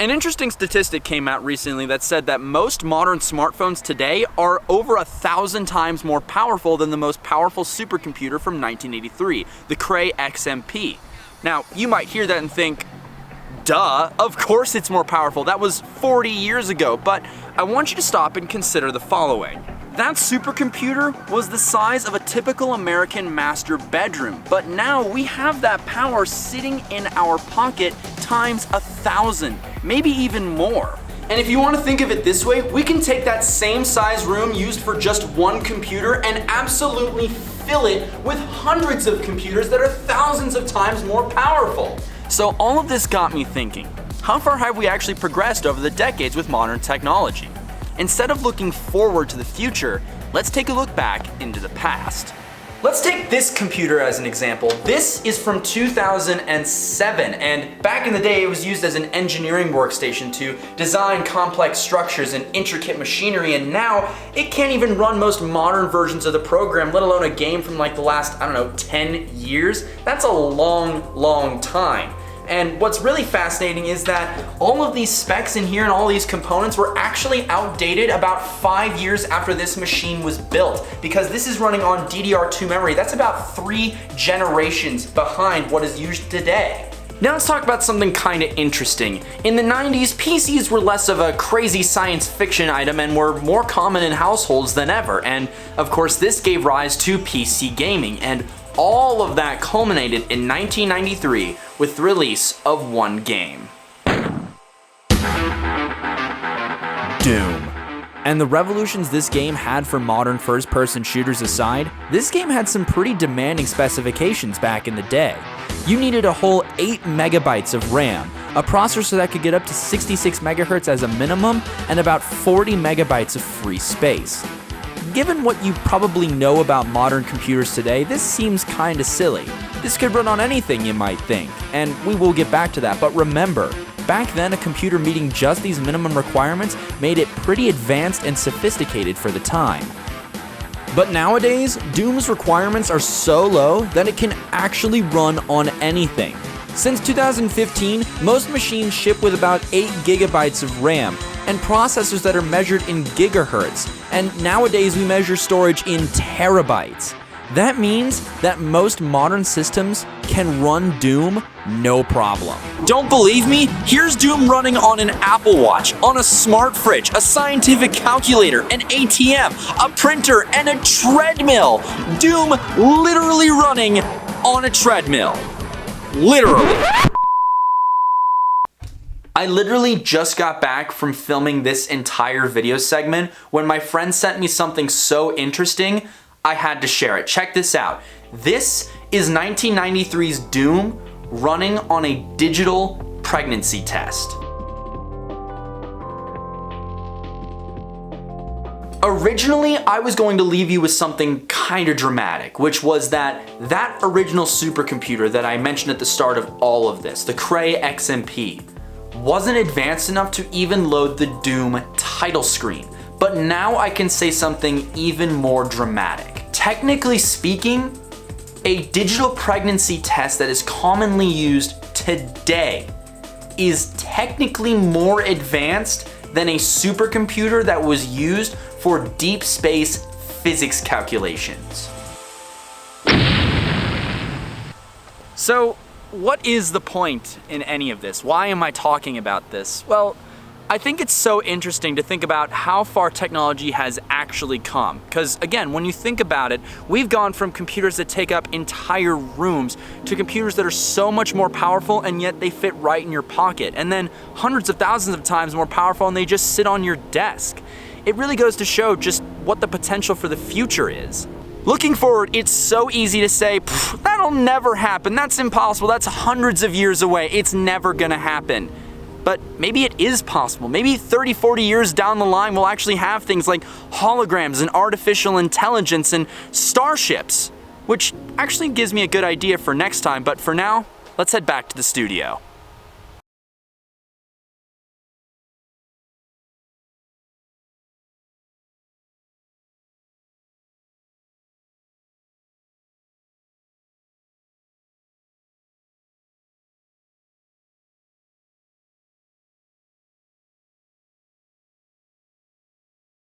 An interesting statistic came out recently that said that most modern smartphones today are over 1,000 times more powerful than the most powerful supercomputer from 1983, the Cray XMP. Now, you might hear that and think, duh, of course it's more powerful. That was 40 years ago, but I want you to stop and consider the following. That supercomputer was the size of a typical American master bedroom, but now we have that power sitting in our pocket times 1,000, maybe even more. And if you want to think of it this way, we can take that same size room used for just one computer and absolutely fill it with hundreds of computers that are thousands of times more powerful. So all of this got me thinking, how far have we actually progressed over the decades with modern technology? Instead of looking forward to the future, let's take a look back into the past. Let's take this computer as an example. This is from 2007, and back in the day it was used as an engineering workstation to design complex structures and intricate machinery, and now it can't even run most modern versions of the program, let alone a game from like the last, 10 years. That's a long, long time. And what's really fascinating is that all of these specs in here and all these components were actually outdated about 5 years after this machine was built, because this is running on DDR2 memory. That's about 3 generations behind what is used today. Now let's talk about something kinda interesting. In the 90s, PCs were less of a crazy science fiction item and were more common in households than ever. And of course, this gave rise to PC gaming, and all of that culminated in 1993 with the release of one game. Doom. And the revolutions this game had for modern first-person shooters aside, this game had some pretty demanding specifications back in the day. You needed a whole 8 megabytes of RAM, a processor that could get up to 66 megahertz as a minimum, and about 40 megabytes of free space. Given what you probably know about modern computers today, this seems kinda silly. This could run on anything, you might think, and we will get back to that, but remember, back then a computer meeting just these minimum requirements made it pretty advanced and sophisticated for the time. But nowadays, Doom's requirements are so low that it can actually run on anything. Since 2015, most machines ship with about 8 gigabytes of RAM, and processors that are measured in gigahertz, and nowadays we measure storage in terabytes. That means that most modern systems can run Doom no problem. Don't believe me? Here's Doom running on an Apple Watch, on a smart fridge, a scientific calculator, an ATM, a printer, and a treadmill. Doom literally running on a treadmill. Literally. I literally just got back from filming this entire video segment when my friend sent me something so interesting, I had to share it. Check this out. This is 1993's Doom running on a digital pregnancy test. Originally, I was going to leave you with something kind of dramatic, which was that original supercomputer that I mentioned at the start of all of this, the Cray XMP, wasn't advanced enough to even load the Doom title screen. But now I can say something even more dramatic. Technically speaking, a digital pregnancy test that is commonly used today is technically more advanced than a supercomputer that was used for deep space physics calculations. So, what is the point in any of this? Why am I talking about this? Well, I think it's so interesting to think about how far technology has actually come. Because again, when you think about it, we've gone from computers that take up entire rooms to computers that are so much more powerful and yet they fit right in your pocket. And then hundreds of thousands of times more powerful and they just sit on your desk. It really goes to show just what the potential for the future is. Looking forward, it's so easy to say, that'll never happen, that's impossible, that's hundreds of years away, it's never gonna happen. But maybe it is possible. Maybe 30, 40 years down the line, we'll actually have things like holograms and artificial intelligence and starships, which actually gives me a good idea for next time, but for now, let's head back to the studio.